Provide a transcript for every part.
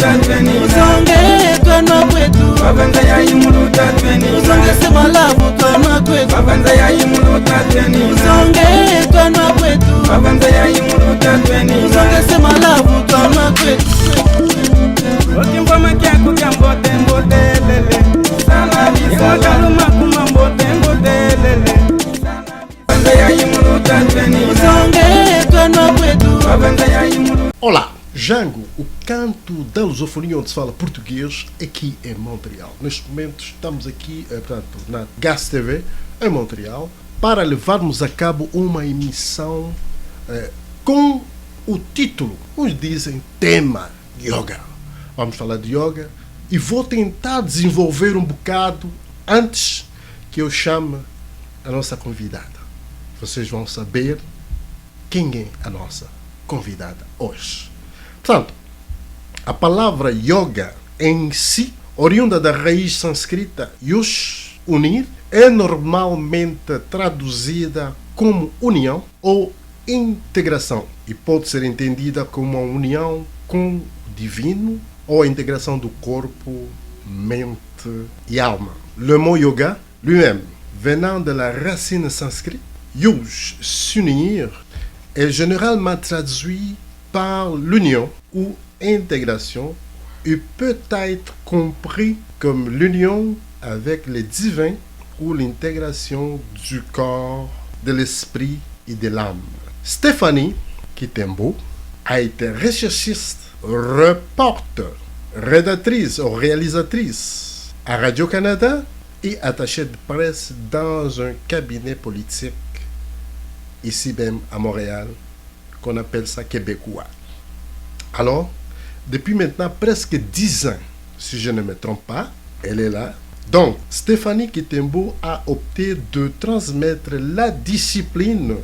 Uzonge twana kwetu Babanza ya imuluta tweni Uzonge sema labu twana kwetu Babanza ya imuluta tweni Uzonge twana kwetu Babanza ya imuluta tweni Uzonge sema labu twana kwetu Okimfama kyako kyambote mbote lele Sana bisa kaluma kuma mbote mbote lele Babanza ya imuluta tweni Uzonge twana kwetu Babanza ya imuluta. Olá, Jango, o canto da lusofonia onde se fala português aqui em Montreal. Neste momento estamos aqui, portanto, na GAS TV em Montreal para levarmos a cabo uma emissão com o título, uns dizem tema Yoga. Vamos falar de Yoga e vou tentar desenvolver um bocado antes que eu chame a nossa convidada. Vocês vão saber quem é a nossa convidada hoje. Portanto, a palavra yoga em si, oriunda da raiz sânscrita yush, unir, é normalmente traduzida como união ou integração e pode ser entendida como uma união com o divino ou a integração do corpo, mente et alma. Le mot yoga lui-même, venant de la racine sanscrite, yush, s'unir, est généralement traduit par l'union ou intégration et peut être compris comme l'union avec le divin ou l'intégration du corps, de l'esprit et de l'âme. Stéphanie Kitembo a été recherchiste, reporter, rédactrice ou réalisatrice à Radio-Canada et attachée de presse dans un cabinet politique ici même à Montréal, qu'on appelle ça québécois. Alors, depuis maintenant presque 10 ans, si je ne me trompe pas, elle est là. Donc, Stéphanie Kitembo a opté de transmettre la discipline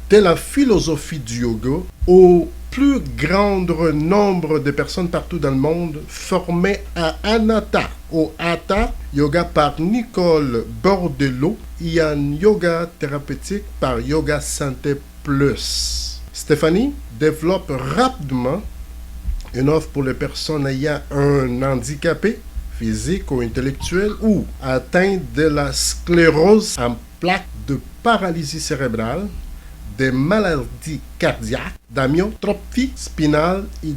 de la philosophie du yoga au plus grand nombre de personnes partout dans le monde formées à Anata ou Hatha Yoga par Nicole Bordelot et un yoga thérapeutique par Yoga Santé Plus. Stéphanie développe rapidement une offre pour les personnes ayant un handicapé physique ou intellectuel ou atteint de la sclérose en plaques, de paralysie cérébrale, des maladies cardiaques, d'amyotrophie spinale et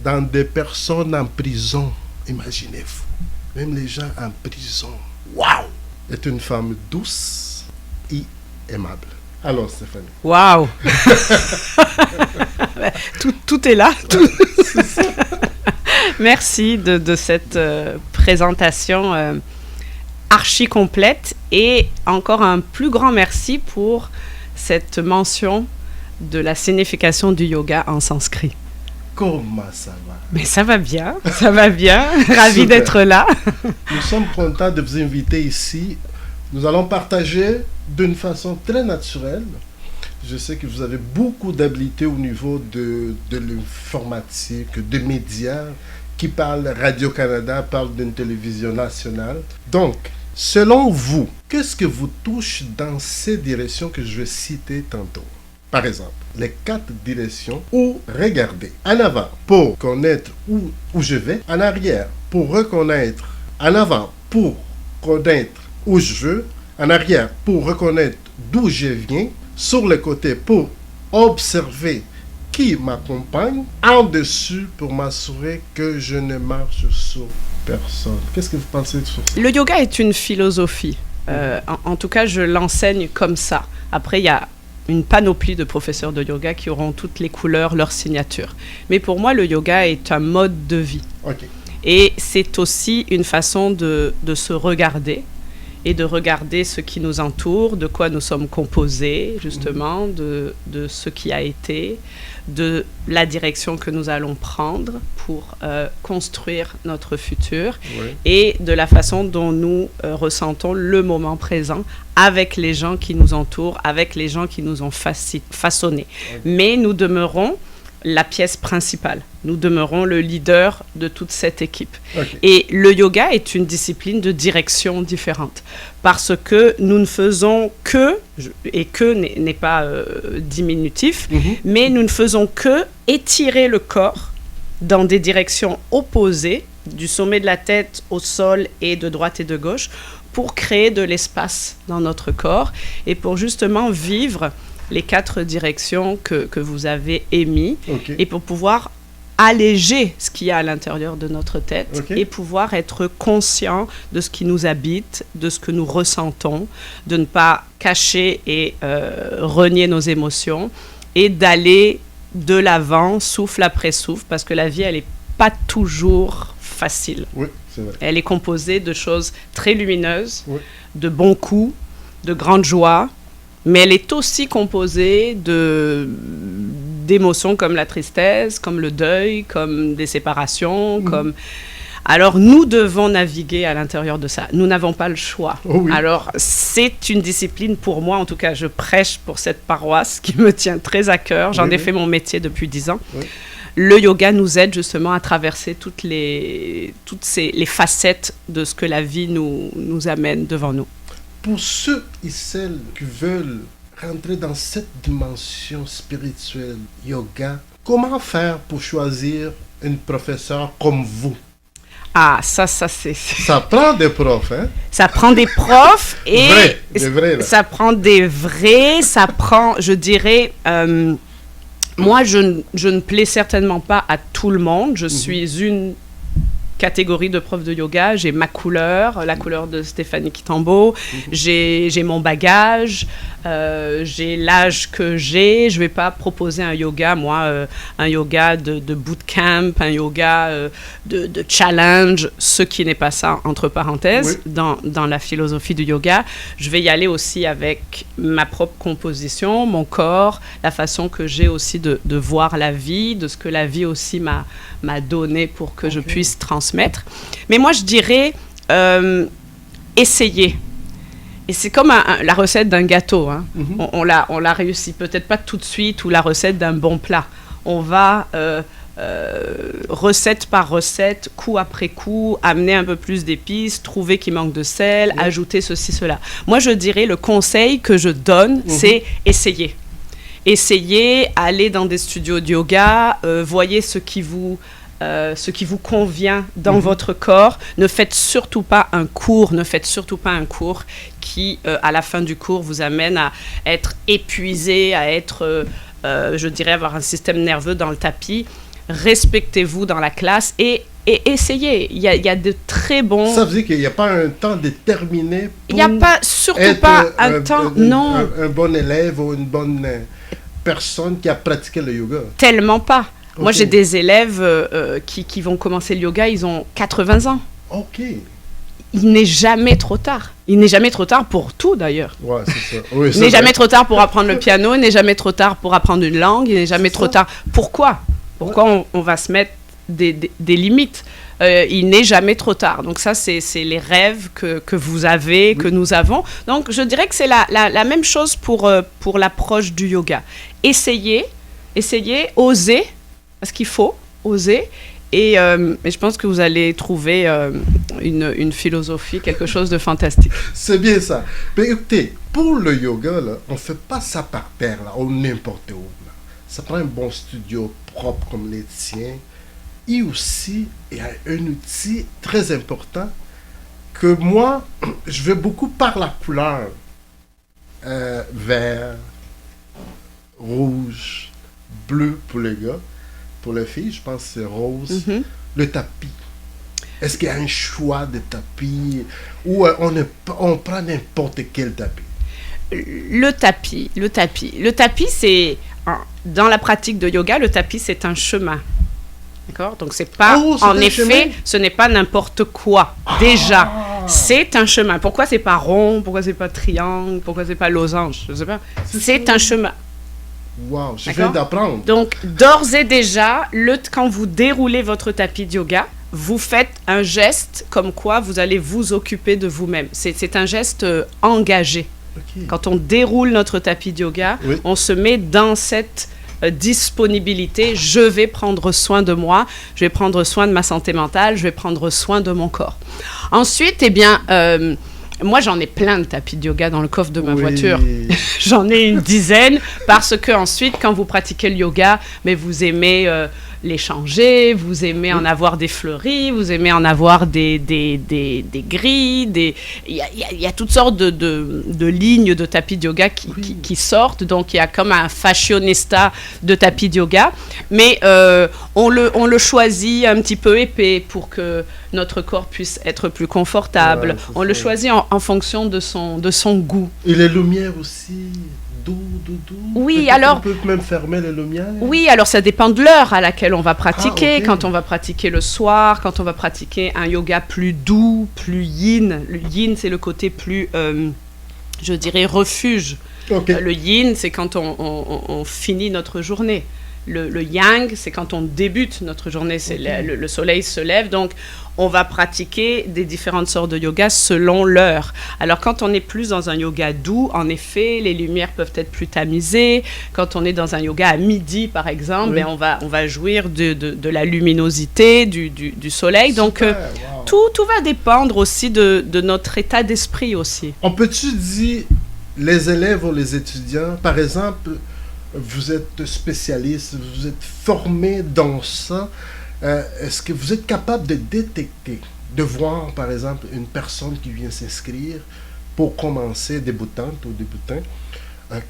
dans des personnes en prison. Imaginez-vous, même les gens en prison. Waouh! Est une femme douce et aimable. Alors, Stéphanie. Waouh! Tout est là. Tout. Merci de cette présentation archi complète et encore un plus grand merci pour cette mention de la signification du yoga en sanskrit. Comment ça va? Mais ça va bien. Ravi d'être là. Nous sommes contents de vous inviter ici. Nous allons partager d'une façon très naturelle. Je sais que vous avez beaucoup d'habiletés au niveau de l'informatique, des médias qui parlent Radio-Canada, parlent d'une télévision nationale. Donc, selon vous, qu'est-ce que vous touche dans ces directions que je vais citer tantôt? Par exemple, les 4 directions où regarder. En avant, pour connaître où je vais. En arrière, pour reconnaître. En avant, pour connaître où je veux. En arrière, pour reconnaître d'où je viens. Sur le côté, pour observer qui m'accompagne. En dessus, pour m'assurer que je ne marche sur personne. Qu'est-ce que vous pensez sur ça? Le yoga est une philosophie. En tout cas, je l'enseigne comme ça. Après, il y a une panoplie de professeurs de yoga qui auront toutes les couleurs, leurs signatures. Mais pour moi, le yoga est un mode de vie. Okay. Et c'est aussi une façon de se regarder et de regarder ce qui nous entoure, de quoi nous sommes composés, justement, de ce qui a été, de la direction que nous allons prendre pour construire notre futur, oui, et de la façon dont nous ressentons le moment présent avec les gens qui nous entourent, avec les gens qui nous ont façonnés. Okay. Mais nous demeurons la pièce principale. Nous demeurons le leader de toute cette équipe. Okay. Et le yoga est une discipline de direction différente parce que nous ne faisons que, et que n'est pas diminutif, mais nous ne faisons que étirer le corps dans des directions opposées, du sommet de la tête au sol et de droite et de gauche, pour créer de l'espace dans notre corps et pour justement vivre les 4 directions que vous avez émises et pour pouvoir alléger ce qu'il y a à l'intérieur de notre tête et pouvoir être conscient de ce qui nous habite, de ce que nous ressentons, de ne pas cacher et renier nos émotions et d'aller de l'avant, souffle après souffle, parce que la vie, elle n'est pas toujours facile. Oui, c'est vrai. Elle est composée de choses très lumineuses, de bons coups, de grandes joies, mais elle est aussi composée d'émotions comme la tristesse, comme le deuil, comme des séparations, comme... Alors, nous devons naviguer à l'intérieur de ça. Nous n'avons pas le choix. Alors, c'est une discipline pour moi. En tout cas, je prêche pour cette paroisse qui me tient très à cœur. J'en ai fait mon métier depuis 10 ans. Le yoga nous aide justement à traverser toutes les facettes de ce que la vie nous amène devant nous. Pour ceux et celles qui veulent rentrer dans cette dimension spirituelle yoga, comment faire pour choisir une professeure comme vous? Ah, ça c'est... Ça prend des profs, hein? Ça prend des profs et... Des vrais, là. Ça prend des vrais, ça prend, je dirais... moi, je ne plais certainement pas à tout le monde. Je suis une catégorie de prof de yoga. J'ai ma couleur, la couleur de Stéphanie Kitambo. J'ai mon bagage. J'ai l'âge que j'ai. Je ne vais pas proposer un yoga, moi, un yoga de bootcamp, un yoga de challenge, ce qui n'est pas ça, entre parenthèses, dans la philosophie du yoga. Je vais y aller aussi avec ma propre composition, mon corps, la façon que j'ai aussi de voir la vie, de ce que la vie aussi m'a donné pour que je puisse transmettre. Mais moi, je dirais essayer. Et c'est comme la recette d'un gâteau. Hein. On l'a réussi peut-être pas tout de suite, ou la recette d'un bon plat. On va, recette par recette, coup après coup, amener un peu plus d'épices, trouver qu'il manque de sel, ajouter ceci, cela. Moi, je dirais, le conseil que je donne, c'est essayer. Essayez, allez dans des studios de yoga, voyez ce qui vous convient dans votre corps. Ne faites surtout pas un cours, qui, à la fin du cours, vous amène à être épuisé, à être, je dirais, avoir un système nerveux dans le tapis. Respectez-vous dans la classe et essayez. Il y a de très bons... Ça veut dire qu'il n'y a pas un temps déterminé pour... Il n'y a pas, surtout pas un temps, non. Un bon élève ou une bonne personne qui a pratiqué le yoga. Tellement pas. Moi, j'ai des élèves qui vont commencer le yoga, ils ont 80 ans. Il n'est jamais trop tard. Il n'est jamais trop tard pour tout, d'ailleurs. Ouais, c'est ça. Oui, il n'est jamais trop tard pour apprendre le piano, il n'est jamais trop tard pour apprendre une langue, il n'est jamais trop tard. Pourquoi on va se mettre des limites? Il n'est jamais trop tard. Donc ça, c'est les rêves que vous avez, que nous avons. Donc, je dirais que c'est la même chose pour l'approche du yoga. Essayez, osez, parce qu'il faut oser. Et je pense que vous allez trouver une philosophie, quelque chose de fantastique. C'est bien ça. Mais écoutez, pour le yoga, là, on ne fait pas ça par paire, là, ou n'importe où. Là. Ça prend un bon studio propre comme les tiens. Et aussi, il y a un outil très important que moi, je vais beaucoup par la couleur. Vert, rouge, bleu pour les gars. Pour les filles, je pense que c'est rose. Le tapis. Est-ce qu'il y a un choix de tapis ou on prend n'importe quel tapis? Le tapis, c'est... Dans la pratique de yoga, le tapis, c'est un chemin. D'accord? Donc, c'est pas... en effet, ce n'est pas n'importe quoi. Déjà, c'est un chemin. Pourquoi c'est pas rond? Pourquoi c'est pas triangle? Pourquoi c'est pas losange? Je sais pas. C'est un chemin. Wow, je viens d'apprendre. Donc, d'ores et déjà, quand vous déroulez votre tapis de yoga, vous faites un geste comme quoi vous allez vous occuper de vous-même. C'est un geste engagé. Quand on déroule notre tapis de yoga, on se met dans cette disponibilité. Je vais prendre soin de moi, je vais prendre soin de ma santé mentale, je vais prendre soin de mon corps. Ensuite, moi, j'en ai plein de tapis de yoga dans le coffre de ma voiture. J'en ai une dizaine parce que ensuite, quand vous pratiquez le yoga, mais vous aimez les changer, vous aimez en avoir des fleuris, vous aimez en avoir des gris, il y a toutes sortes de lignes de tapis de yoga qui sortent. Donc, il y a comme un fashionista de tapis de yoga. Mais on le choisit un petit peu épais pour que notre corps puisse être plus confortable. On le choisit en fonction de son goût. Et les lumières aussi, doux. Oui, peut-être alors... on peut même fermer les lumières. Oui, alors ça dépend de l'heure à laquelle on va pratiquer. Ok. Quand on va pratiquer le soir, quand on va pratiquer un yoga plus doux, plus yin. Le yin, c'est le côté plus, je dirais, refuge. Ok. Le yin, c'est quand on finit notre journée. Le yang, c'est quand on débute notre journée. C'est le soleil se lève, donc on va pratiquer des différentes sortes de yoga selon l'heure. Alors, quand on est plus dans un yoga doux, en effet, les lumières peuvent être plus tamisées. Quand on est dans un yoga à midi, par exemple, ben, on va jouir de la luminosité du soleil. Super, Donc, wow. tout va dépendre aussi de notre état d'esprit aussi. On peut-tu dire, les élèves ou les étudiants, par exemple, vous êtes spécialiste, vous êtes formé dans ça, est-ce que vous êtes capable de détecter, de voir par exemple une personne qui vient s'inscrire pour commencer, débutante ou débutant,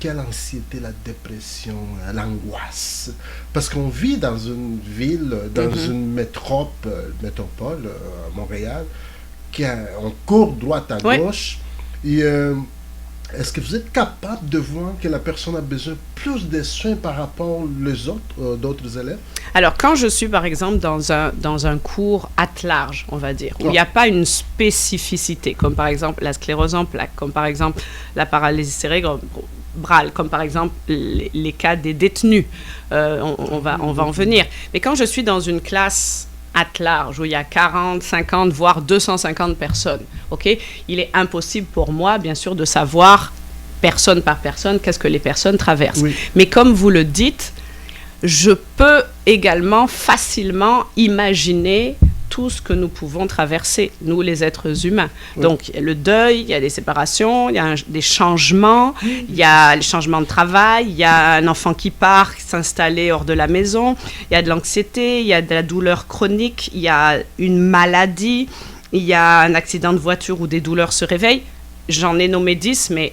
quelle anxiété, la dépression, l'angoisse? Parce qu'on vit dans une ville, dans une métropole, Montréal, on court droite à gauche, et est-ce que vous êtes capable de voir que la personne a besoin plus de soins par rapport aux d'autres élèves? Alors, quand je suis, par exemple, dans un cours at large, on va dire, où il n'y a pas une spécificité, comme par exemple la sclérose en plaques, comme par exemple la paralysie cérébrale, comme par exemple les cas des détenus, on va en venir. Mais quand je suis dans une classe at large, où il y a 40, 50, voire 250 personnes, ok, il est impossible pour moi, bien sûr, de savoir, personne par personne, qu'est-ce que les personnes traversent. Oui. Mais comme vous le dites, je peux également facilement imaginer tout ce que nous pouvons traverser, nous les êtres humains. Oui. Donc, il y a le deuil, il y a des séparations, il y a des changements, il y a les changements de travail, il y a un enfant qui part s'installer hors de la maison, il y a de l'anxiété, il y a de la douleur chronique, il y a une maladie, il y a un accident de voiture où des douleurs se réveillent. J'en ai nommé 10, mais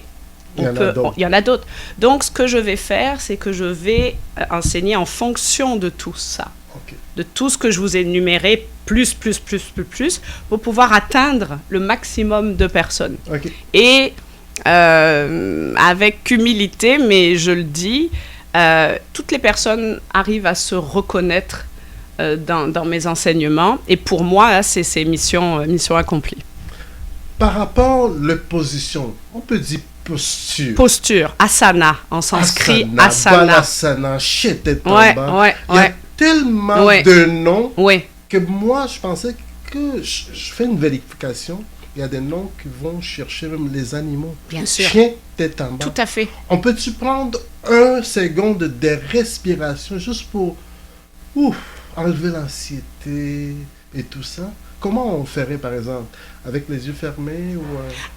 il y en a d'autres. Donc, ce que je vais faire, c'est que je vais enseigner en fonction de tout ça. Okay. De tout ce que je vous ai énuméré, plus, pour pouvoir atteindre le maximum de personnes. Okay. Et avec humilité, mais je le dis, toutes les personnes arrivent à se reconnaître dans mes enseignements. Et pour moi, c'est mission accomplie. Par rapport à la position, on peut dire posture. Posture, asana, en sanskrit, asana. Balasana, Shetetamba. Il y a tellement de noms que moi, je pensais que je fais une vérification. Il y a des noms qui vont chercher même les animaux. Bien sûr. Chien Tetamba. Tout à fait. On peut-tu prendre 1 seconde de respiration juste pour enlever l'anxiété et tout ça? Comment on ferait, par exemple, avec les yeux fermés ou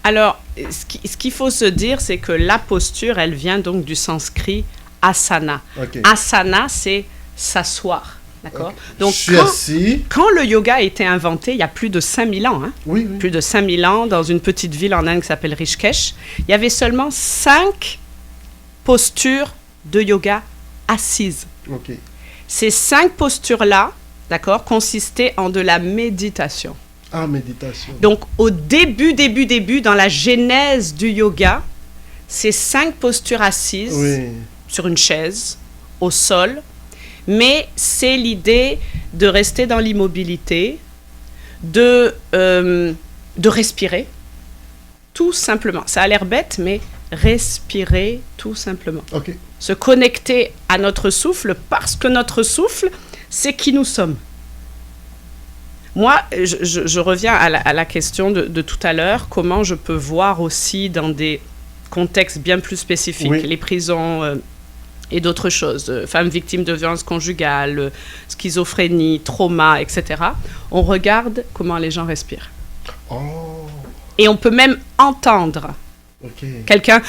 Alors, ce qu'il faut se dire, c'est que la posture, elle vient donc du sanskrit asana. Okay. Asana, c'est s'asseoir, d'accord? Okay. Donc, quand le yoga a été inventé, il y a plus de 5000 ans, hein? Oui. Plus de 5000 ans, dans une petite ville en Inde qui s'appelle Rishikesh, il y avait seulement 5 postures de yoga assises. Okay. Ces 5 postures-là, d'accord, consistait en de la méditation. Ah, méditation. Donc, au début, dans la genèse du yoga, ces 5 postures assises sur une chaise, au sol, mais c'est l'idée de rester dans l'immobilité, de respirer, tout simplement. Ça a l'air bête, mais respirer tout simplement. Okay. Se connecter à notre souffle, parce que notre souffle, c'est qui nous sommes. Moi, je reviens à la question de tout à l'heure, comment je peux voir aussi dans des contextes bien plus spécifiques, les prisons et d'autres choses, femmes victimes de violences conjugales, schizophrénie, trauma, etc. On regarde comment les gens respirent. Oh. Et on peut même entendre quelqu'un...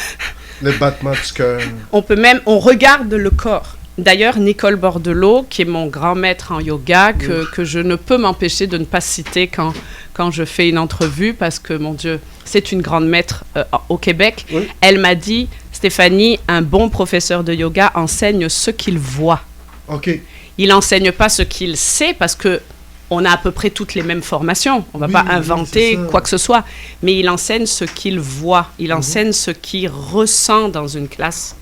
Le battement du cœur. On regarde le corps. D'ailleurs, Nicole Bordelot, qui est mon grand maître en yoga, que je ne peux m'empêcher de ne pas citer quand je fais une entrevue, parce que, mon Dieu, c'est une grande maître au Québec. Oui. Elle m'a dit, Stéphanie, un bon professeur de yoga enseigne ce qu'il voit. OK. Il n'enseigne pas ce qu'il sait, parce que on a à peu près toutes les mêmes formations. On ne va pas inventer quoi que ce soit. Mais il enseigne ce qu'il voit. Il enseigne ce qu'il ressent dans une classe.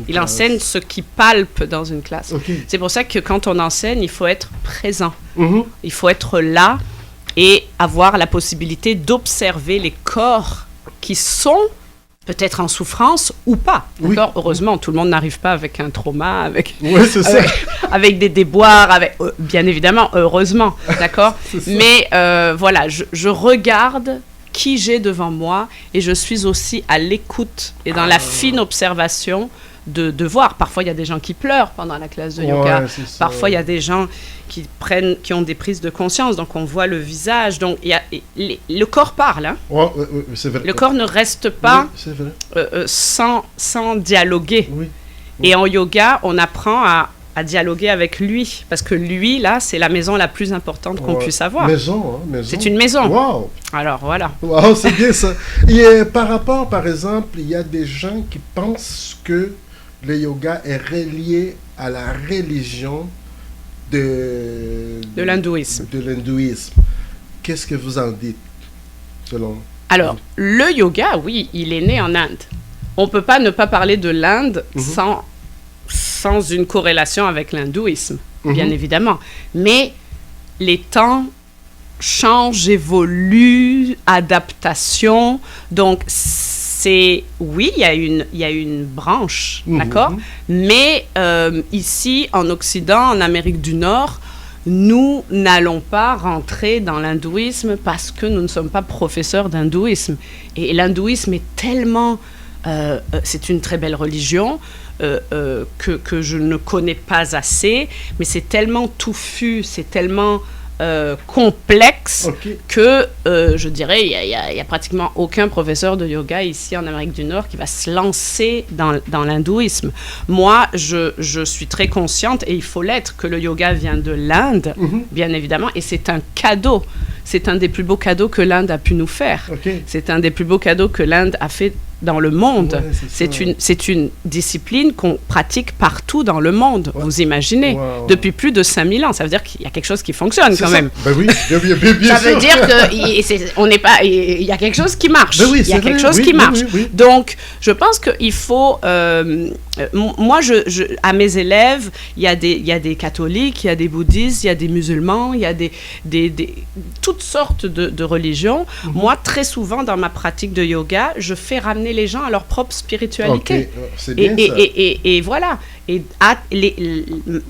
Il enseigne ce qu'il palpe dans une classe. Okay. C'est pour ça que quand on enseigne, il faut être présent. Il faut être là et avoir la possibilité d'observer les corps qui sont peut-être en souffrance ou pas. D'accord ? Heureusement, tout le monde n'arrive pas avec un trauma, avec des déboires, bien évidemment, heureusement. D'accord ? Mais voilà, je regarde qui j'ai devant moi et je suis aussi à l'écoute et dans la fine observation de voir. Parfois, il y a des gens qui pleurent pendant la classe de yoga. Parfois, il y a des gens qui ont des prises de conscience. Donc, on voit le visage. Donc, le corps parle. Hein? C'est vrai. Le corps ne reste pas sans dialoguer. Oui. Et en yoga, on apprend à dialoguer avec lui. Parce que lui, là, c'est la maison la plus importante qu'on puisse avoir. Maison. C'est une maison. Wow. Alors, voilà. Wow, c'est bien ça. Et par rapport, par exemple, il y a des gens qui pensent que le yoga est relié à la religion de l'hindouisme. De l'hindouisme. Qu'est-ce que vous en dites, selon... Alors, le yoga, oui, il est né en Inde. On ne peut pas ne pas parler de l'Inde sans une corrélation avec l'hindouisme, bien évidemment. Mais les temps changent, évoluent, adaptation. Donc, oui, il y a une branche, d'accord? Mais ici, en Occident, en Amérique du Nord, nous n'allons pas rentrer dans l'hindouisme parce que nous ne sommes pas professeurs d'hindouisme. Et l'hindouisme est tellement... c'est une très belle religion que je ne connais pas assez, mais c'est tellement touffu, c'est tellement... complexe que je dirais il y a pratiquement aucun professeur de yoga ici en Amérique du Nord qui va se lancer dans l'hindouisme. Moi, je suis très consciente, et il faut l'être, que le yoga vient de l'Inde, bien évidemment, et c'est un cadeau. C'est un des plus beaux cadeaux que l'Inde a pu nous faire. C'est un des plus beaux cadeaux que l'Inde a fait dans le monde. C'est une discipline qu'on pratique partout dans le monde, vous imaginez, depuis plus de 5000 ans. Ça veut dire qu'il y a quelque chose qui fonctionne quand même. Ben oui, ça veut dire qu'il y a quelque chose qui marche. Ben oui, il y a quelque chose qui marche. Donc, je pense qu'il faut... moi, à mes élèves, il y a des catholiques, il y a des bouddhistes, il y a des musulmans, il y a toutes sortes de religions. Moi, très souvent, dans ma pratique de yoga, je fais ramener les gens à leur propre spiritualité. C'est bien ça. Et voilà. Et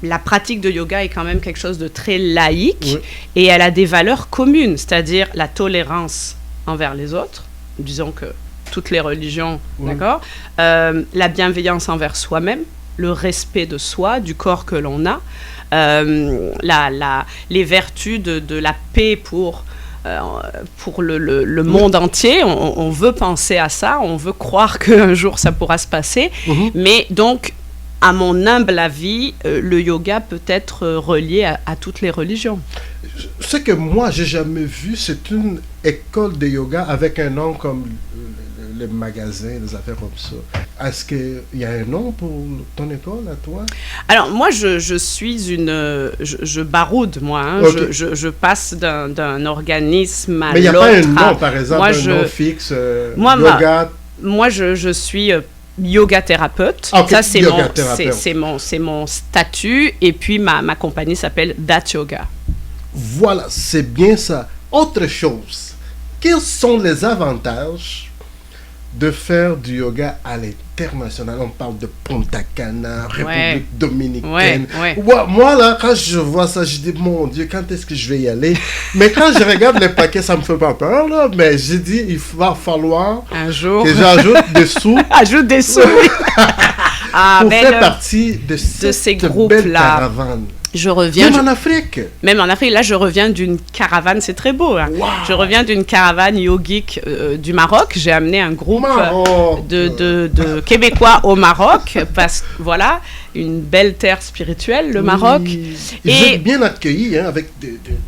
la pratique de yoga est quand même quelque chose de très laïque, et elle a des valeurs communes, c'est-à-dire la tolérance envers les autres, disons que toutes les religions, d'accord, la bienveillance envers soi-même, le respect de soi, du corps que l'on a, les vertus de la paix pour le monde entier. On veut penser à ça, on veut croire qu'un jour ça pourra se passer, mais donc, à mon humble avis, le yoga peut être relié à toutes les religions. Ce que moi, j'ai jamais vu, c'est une école de yoga avec un nom comme les magasins, des affaires comme ça. Est-ce qu'il y a un nom pour ton école, à toi? Alors, moi, je suis je baroude, moi. Hein. Je passe d'un organisme à l'autre. Mais il n'y a pas un nom, par exemple, un nom fixe, yoga? Moi, je suis... yoga thérapeute, ça c'est mon statut, et puis ma compagnie s'appelle That Yoga. Voilà, c'est bien ça. Autre chose, quels sont les avantages de faire du yoga à l'international? On parle de Punta Cana, République dominicaine. Moi là, quand je vois ça, je dis mon Dieu, quand est-ce que je vais y aller? Mais quand je regarde les paquets, ça me fait pas peur là. Mais j'ai dit, il va falloir un jour que j'ajoute des sous. Ajoute des sous. Oui. Pour faire partie de ces groupes-là. Caravane. Je reviens... Même en Afrique. Même en Afrique. Là, je reviens d'une caravane. C'est très beau. Hein. Wow. Je reviens d'une caravane yogique du Maroc. J'ai amené un groupe de Québécois au Maroc. Voilà. une belle terre spirituelle, le Maroc. Ils sont bien accueillis, hein, avec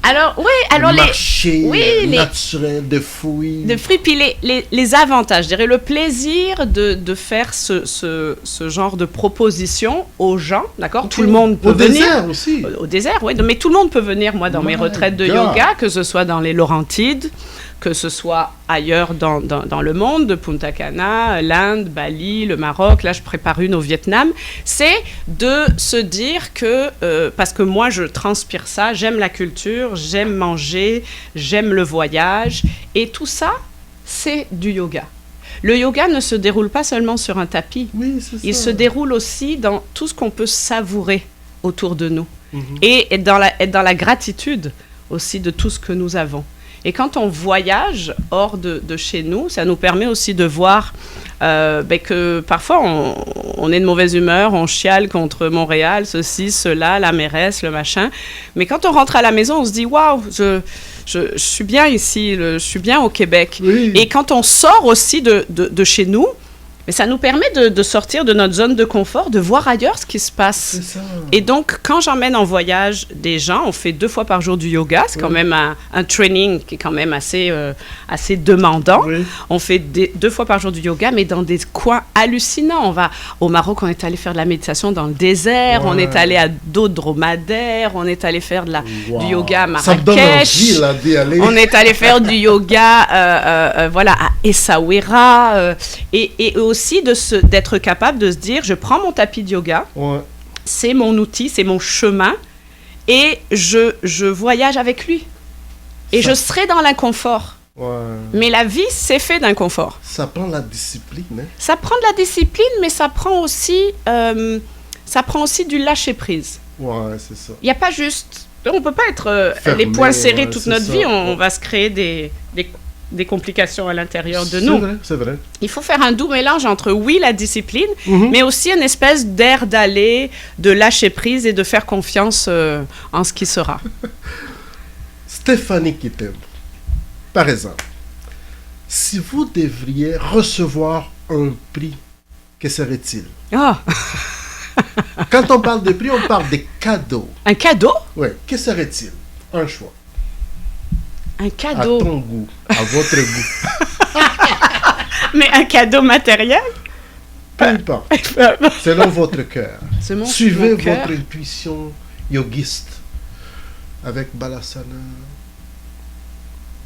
Alors, oui, alors des marchés oui, naturels, de fruits. de fruits, puis les avantages, je dirais le plaisir de faire ce genre de proposition aux gens, d'accord? Okay. Tout le monde peut venir. Au désert aussi. Au désert, oui, mais tout le monde peut venir, moi, dans mes retraites de yoga, que ce soit dans les Laurentides, que ce soit ailleurs dans le monde, de Punta Cana, l'Inde, Bali, le Maroc, là je prépare une au Vietnam, c'est de se dire que, parce que moi je transpire ça, j'aime la culture, j'aime manger, j'aime le voyage, et tout ça, c'est du yoga. Le yoga ne se déroule pas seulement sur un tapis, il se déroule aussi dans tout ce qu'on peut savourer autour de nous, et être dans la gratitude aussi de tout ce que nous avons. Et quand on voyage hors de chez nous, ça nous permet aussi de voir que parfois on est de mauvaise humeur, on chiale contre Montréal, ceci, cela, la mairesse, le machin. Mais quand on rentre à la maison, on se dit « Waouh, je suis bien ici, je suis bien au Québec. » Et quand on sort aussi de chez nous, mais ça nous permet de sortir de notre zone de confort, de voir ailleurs ce qui se passe. C'est ça. Et donc, quand j'emmène en voyage des gens, on fait 2 fois par jour du yoga. C'est quand même un training qui est quand même assez demandant. On fait 2 fois par jour du yoga, mais dans des coins hallucinants. On va au Maroc, on est allé faire de la méditation dans le désert. On est allé à dos dromadaire. On est allé faire du yoga à Marrakech. Ça me donne envie, là, d'y aller. On est allé faire du yoga à Essaouira. Et aussi d'être capable de se dire, je prends mon tapis de yoga, c'est mon outil, c'est mon chemin, et je voyage avec lui. Et je serai dans l'inconfort. Mais la vie, c'est fait d'inconfort. Ça prend la discipline. Hein? Ça prend de la discipline, mais ça prend aussi du lâcher-prise. Ouais, c'est ça. Il n'y a pas juste... On ne peut pas être fermé, les poings serrés toute notre vie. On va se créer des complications à l'intérieur de nous. C'est vrai. Il faut faire un doux mélange entre, oui, la discipline, mais aussi une espèce d'air d'aller, de lâcher prise et de faire confiance en ce qui sera. Stéphanie Kittembo, par exemple, si vous devriez recevoir un prix, que serait-il? Quand on parle de prix, on parle de cadeaux. Un cadeau? Oui. Que serait-il? Un choix. Un cadeau. À ton goût, à votre goût. Mais un cadeau matériel? Peu importe. Selon votre cœur. Suivez votre intuition yogiste avec Balasana,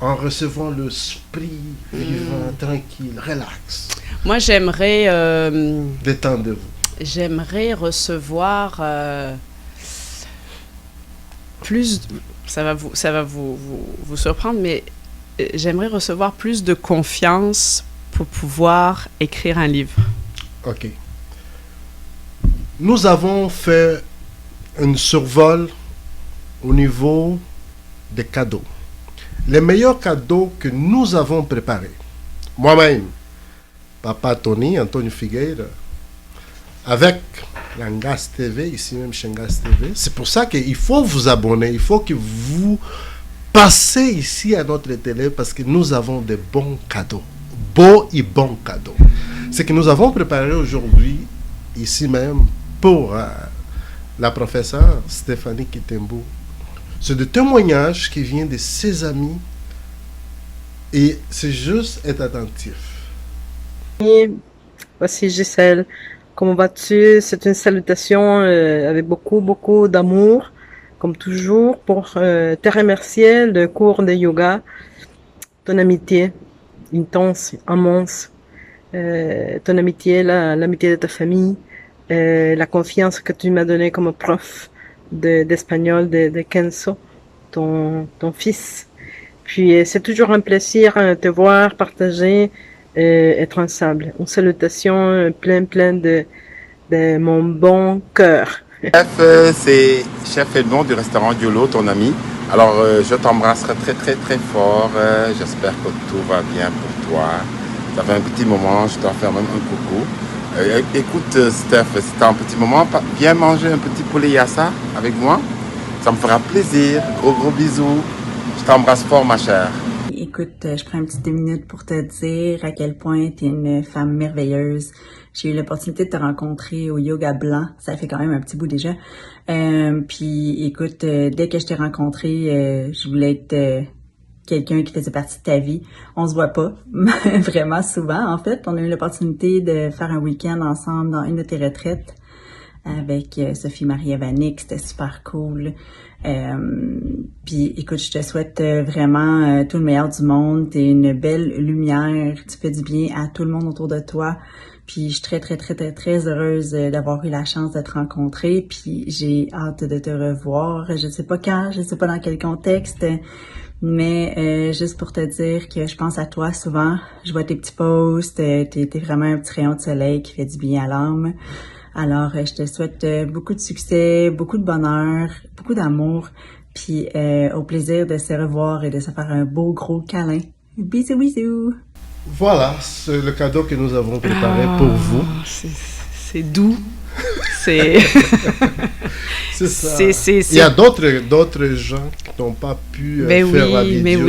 en recevant l'esprit vivant, tranquille, relax. Moi, j'aimerais... Détendez-vous. J'aimerais recevoir plus... Ça va vous surprendre, mais j'aimerais recevoir plus de confiance pour pouvoir écrire un livre. OK. Nous avons fait un survol au niveau des cadeaux. Les meilleurs cadeaux que nous avons préparés, moi-même, Papa Tony, Antonio Figueira, avec la Ngas TV, ici même chez Ngas TV. C'est pour ça qu'il faut vous abonner, il faut que vous passez ici à notre télé parce que nous avons de bons cadeaux, beaux et bons cadeaux. Ce que nous avons préparé aujourd'hui, ici même, pour la professeure Stéphanie Kittembo, c'est des témoignages qui viennent de ses amis et c'est juste être attentif. Voici Gisèle. Comment vas-tu? C'est une salutation avec beaucoup d'amour, comme toujours, pour te remercier le cours de yoga, ton amitié intense, immense, ton amitié, l'amitié de ta famille, la confiance que tu m'as donnée comme prof d'espagnol de Kenzo, ton fils. Puis c'est toujours un plaisir de te voir partager, être ensemble. Une salutation plein de mon bon cœur. Chef, c'est Chef Edmond du restaurant Diolo, ton ami. Alors, je t'embrasserai très fort. J'espère que tout va bien pour toi. Ça fait un petit moment, je dois faire même un coucou. Écoute, Steph, si t'as un petit moment, viens manger un petit poulet yassa avec moi. Ça me fera plaisir. Gros bisous. Je t'embrasse fort, ma chère. écoute, je prends une petite 2 minutes pour te dire à quel point tu es une femme merveilleuse. J'ai eu l'opportunité de te rencontrer au yoga blanc. Ça fait quand même un petit bout déjà. Puis écoute, dès que je t'ai rencontré, je voulais être quelqu'un qui faisait partie de ta vie. On se voit pas vraiment souvent, en fait. On a eu l'opportunité de faire un week-end ensemble dans une de tes retraites avec Sophie-Marie Vanik. C'était super cool. Puis écoute, je te souhaite vraiment tout le meilleur du monde. T'es une belle lumière. Tu fais du bien à tout le monde autour de toi. Puis je suis très heureuse d'avoir eu la chance de te rencontrer. Puis j'ai hâte de te revoir. Je sais pas quand, je sais pas dans quel contexte. Mais juste pour te dire que je pense à toi souvent. Je vois tes petits posts. T'es vraiment un petit rayon de soleil qui fait du bien à l'âme. Alors, je te souhaite beaucoup de succès, beaucoup de bonheur, beaucoup d'amour, puis au plaisir de se revoir et de se faire un beau gros câlin. Bisous, bisous! Voilà, c'est le cadeau que nous avons préparé pour vous. C'est doux. C'est ça. Il y a d'autres gens qui n'ont pas pu faire la vidéo.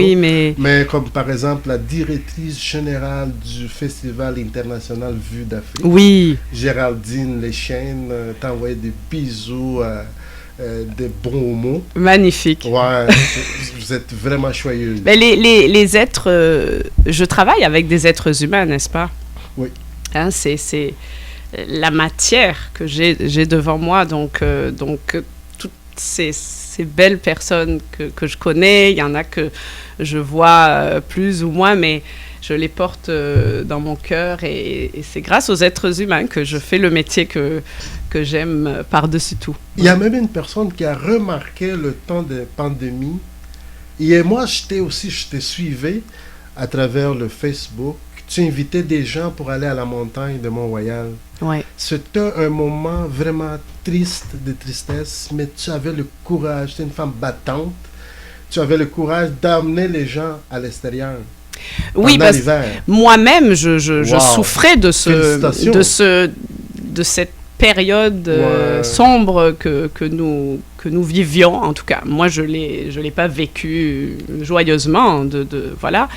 Mais comme par exemple la directrice générale du Festival international Vue d'Afrique, oui. Géraldine Lechaine, t'a envoyé des bisous, des bons mots. Magnifique. Ouais, vous êtes vraiment joyeuse. Mais les êtres, je travaille avec des êtres humains, n'est-ce pas? Oui. Hein, c'est la matière que j'ai devant moi, donc toutes ces belles personnes que je connais, il y en a que je vois plus ou moins, mais je les porte dans mon cœur et c'est grâce aux êtres humains que je fais le métier que j'aime par-dessus tout. Il y a même une personne qui a remarqué le temps de pandémie et moi je te suivais à travers le Facebook. Tu invitais des gens pour aller à la montagne de Mont-Royal. Ouais. C'était un moment vraiment triste, de tristesse, mais tu avais le courage, tu es une femme battante, tu avais le courage d'amener les gens à l'extérieur. Oui, parce que moi-même, je souffrais de cette période sombre que nous vivions, en tout cas. Moi, je l'ai pas vécu joyeusement, voilà.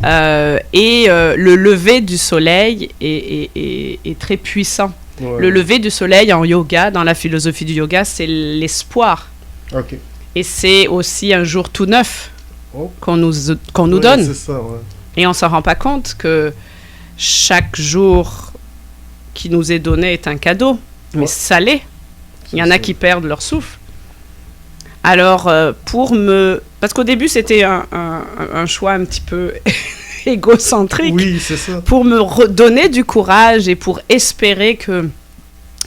Le lever du soleil est très puissant. Ouais. Le lever du soleil en yoga, dans la philosophie du yoga, c'est l'espoir. Okay. Et c'est aussi un jour tout neuf qu'on nous donne. C'est ça, ouais. Et on s'en rend pas compte que chaque jour qui nous est donné est un cadeau. Mais ça l'est. Il y en a qui perdent leur souffle. Alors, parce qu'au début, c'était un choix un petit peu égocentrique. Oui, c'est ça. Pour me redonner du courage et pour espérer que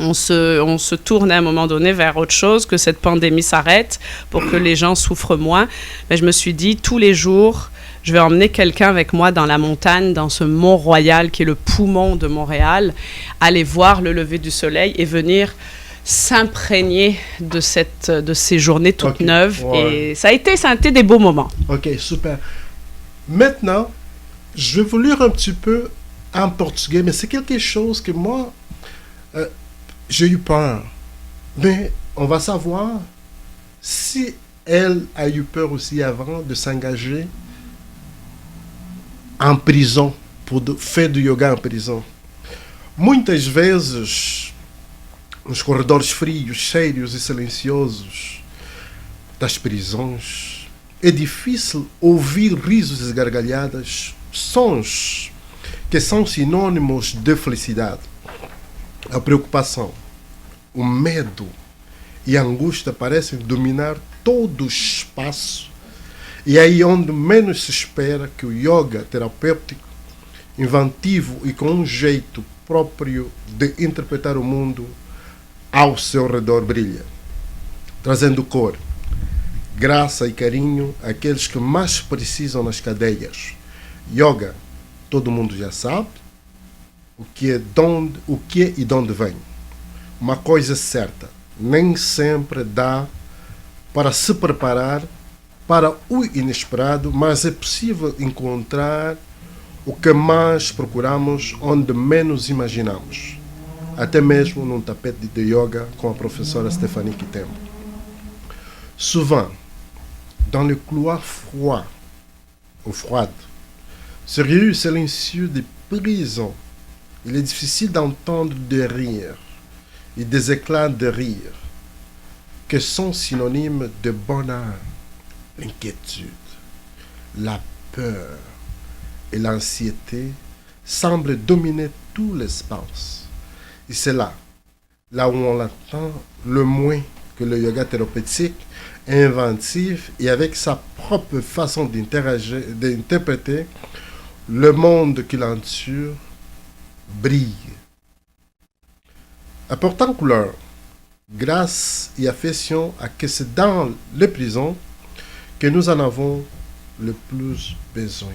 on se tourne à un moment donné vers autre chose, que cette pandémie s'arrête, pour que les gens souffrent moins. Mais je me suis dit, tous les jours, je vais emmener quelqu'un avec moi dans la montagne, dans ce Mont-Royal qui est le poumon de Montréal, aller voir le lever du soleil et venir s'imprégner de ces journées toutes neuves. Ouais. Et ça a été des beaux moments. Ok, super. Maintenant, je vais vous lire un petit peu en portugais, mais c'est quelque chose que moi, j'ai eu peur. Mais on va savoir si elle a eu peur aussi avant de s'engager em prisão, por faire du yoga em prisão. Muitas vezes, nos corredores frios, sérios e silenciosos das prisões, é difícil ouvir risos e gargalhadas, sons que são sinônimos de felicidade. A preocupação, o medo e a angústia parecem dominar todo o espaço. E é aí onde menos se espera que o yoga terapêutico, inventivo e com um jeito próprio de interpretar o mundo ao seu redor brilha, trazendo cor, graça e carinho àqueles que mais precisam nas cadeias. Yoga, todo mundo já sabe o que é e de onde vem. Uma coisa certa, nem sempre dá para se preparar para o inesperado, mas é possível encontrar o que mais procuramos onde menos imaginamos. Até mesmo num tapete de yoga com a professora Stéphanie Kitembo. Souvent, dans le couloir froid ou froide. Ce riu silencieux des prisons, il est difficile d'entendre des rires et des éclats de rire que sont synonymes de bonheur, l'inquiétude, la peur et l'anxiété semblent dominer tout l'espace. Et c'est là où on entend le moins que le yoga thérapeutique, inventif et avec sa propre façon d'interpréter le monde qui l'entoure, brille. Apportant couleur, grâce et affection à que c'est dans les prisons que nous en avons le plus besoin.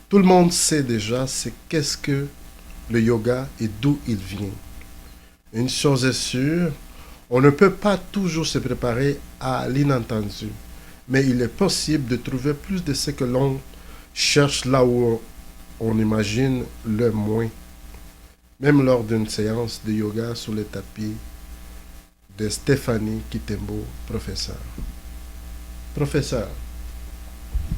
Tout le monde sait déjà qu'est-ce que le yoga et d'où il vient. Une chose est sûre, on ne peut pas toujours se préparer à l'inattendu, mais il est possible de trouver plus de ce que l'on cherche là où on imagine le moins, même lors d'une séance de yoga sous le tapis de Stéphanie Kitembo, professeur. Professeur,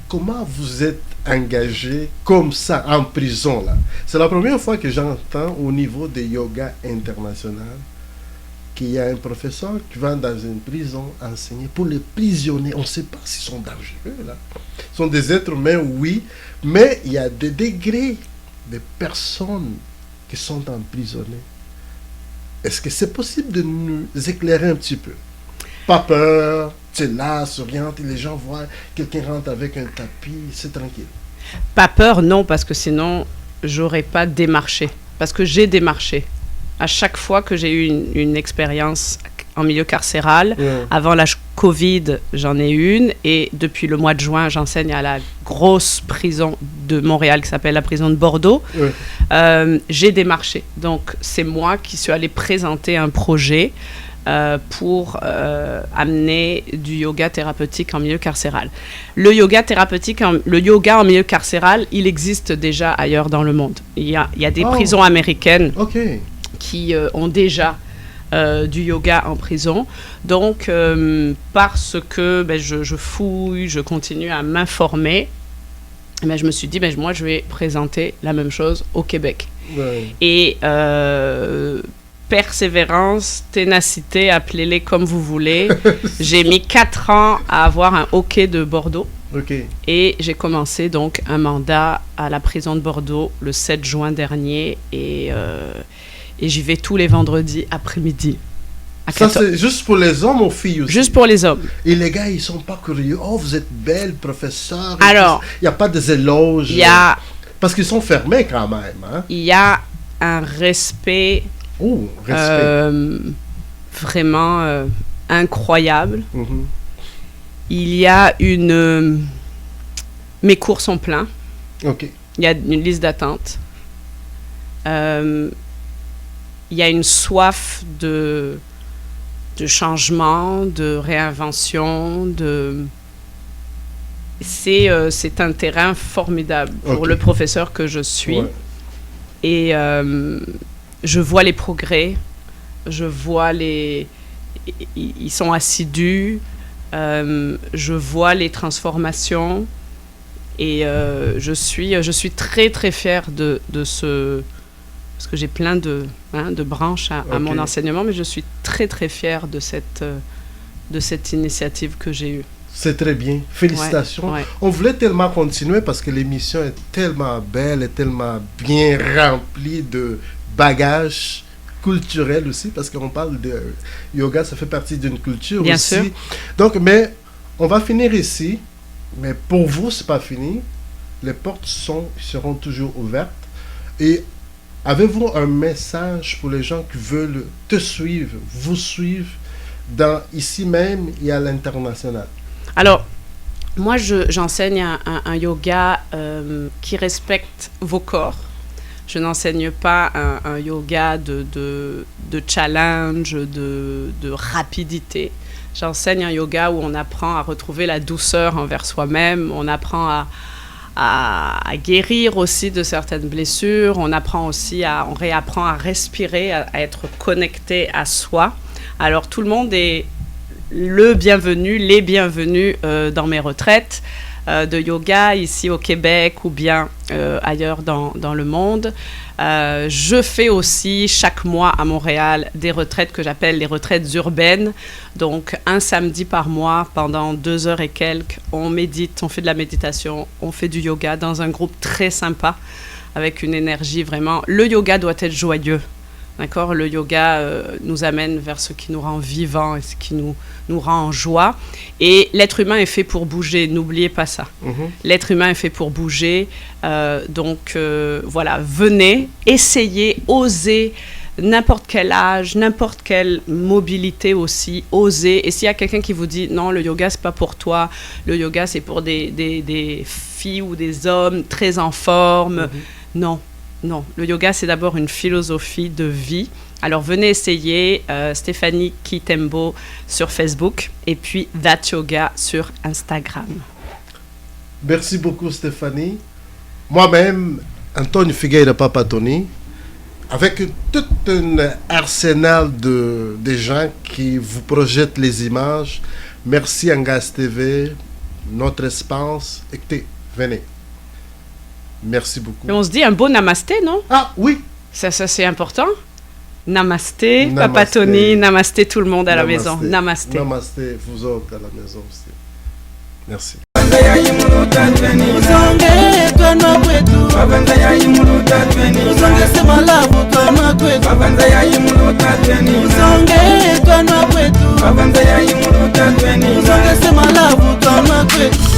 comment vous êtes engagé comme ça en prison là? C'est la première fois que j'entends au niveau de yoga international qu'il y a un professeur qui va dans une prison enseigner pour les prisonniers. On ne sait pas s'ils sont dangereux là. Ils sont des êtres humains, oui, mais il y a des degrés de personnes qui sont emprisonnées. Est-ce que c'est possible de nous éclairer un petit peu? Pas peur, tu es là, souriante, et les gens voient quelqu'un rentre avec un tapis, c'est tranquille. Pas peur, non, parce que sinon, j'aurais pas démarché. Parce que j'ai démarché. À chaque fois que j'ai eu une expérience en milieu carcéral, avant la Covid, j'en ai une, et depuis le mois de juin, j'enseigne à la grosse prison de Montréal qui s'appelle la prison de Bordeaux. J'ai démarché. Donc, c'est moi qui suis allée présenter un projet pour amener du yoga thérapeutique en milieu carcéral. Le yoga thérapeutique, le yoga en milieu carcéral, il existe déjà ailleurs dans le monde. Il y a des prisons américaines qui ont déjà du yoga en prison. Donc, parce que je fouille, je continue à m'informer, je me suis dit, moi, je vais présenter la même chose au Québec. Et persévérance, ténacité, appelez-les comme vous voulez. J'ai mis 4 ans à avoir un OK de Bordeaux. Et j'ai commencé donc un mandat à la prison de Bordeaux le 7 juin dernier. Et j'y vais tous les vendredis après-midi. Ça, c'est juste pour les hommes ou filles aussi? Juste pour les hommes. Et les gars, ils sont pas curieux. Oh, vous êtes belle, professeur. Alors, il n'y a pas des éloges. Parce qu'ils sont fermés quand même. Hein? Il y a un respect... vraiment incroyable. Il y a mes cours sont pleins. Il y a une liste d'attente. Il y a une soif de changement, de réinvention, c'est un terrain formidable pour le professeur que je suis. Et je vois les progrès, je vois ils sont assidus, je vois les transformations et je suis très très fière de ce... Parce que j'ai plein de branches à mon enseignement, mais je suis très très fière de cette initiative que j'ai eue. C'est très bien. Félicitations. On voulait tellement continuer parce que l'émission est tellement belle et tellement bien remplie de bagages culturels aussi, parce qu'on parle de yoga, ça fait partie d'une culture bien aussi. Sûr. Donc, mais on va finir ici. Mais pour vous, c'est pas fini. Les portes seront toujours ouvertes. Et avez-vous un message pour les gens qui veulent te suivre, vous suivre, ici même et à l'international? Alors, moi, j'enseigne un yoga qui respecte vos corps. Je n'enseigne pas un yoga de challenge, de rapidité. J'enseigne un yoga où on apprend à retrouver la douceur envers soi-même, on apprend à guérir aussi de certaines blessures, on réapprend à respirer, à être connecté à soi. Alors tout le monde est les bienvenus dans mes retraites. de yoga ici au Québec ou bien ailleurs dans le monde. Je fais aussi chaque mois à Montréal des retraites que j'appelle les retraites urbaines. Donc, un samedi par mois, pendant 2 heures et quelques, on médite, on fait de la méditation, on fait du yoga dans un groupe très sympa, avec une énergie vraiment... Le yoga doit être joyeux, d'accord? Le yoga nous amène vers ce qui nous rend vivants et ce qui nous rend en joie. Et l'être humain est fait pour bouger, n'oubliez pas ça. L'être humain est fait pour bouger. Donc, voilà, venez, essayez, osez, n'importe quel âge, n'importe quelle mobilité aussi, osez. Et s'il y a quelqu'un qui vous dit, non, le yoga, c'est pas pour toi, le yoga, c'est pour des filles ou des hommes très en forme. Non, non. Le yoga, c'est d'abord une philosophie de vie. Alors, venez essayer Stéphanie Kitembo sur Facebook et puis That Yoga sur Instagram. Merci beaucoup, Stéphanie. Moi-même, Antonio Figueira Papatoni, avec tout un arsenal de gens qui vous projettent les images. Merci Angas TV, notre espace. Écoutez, venez. Merci beaucoup. Et on se dit un beau namasté, non? Ah oui. Ça c'est important. Namasté, Papatoni, namasté tout le monde à la maison. Namasté. Namasté, vous autres à la maison aussi. Merci. Uzonge kanwa kwetu, uzonge sema lavu kanwa kwetu, uzonge kanwa kwetu, uzonge sema lavu kanwa kwetu.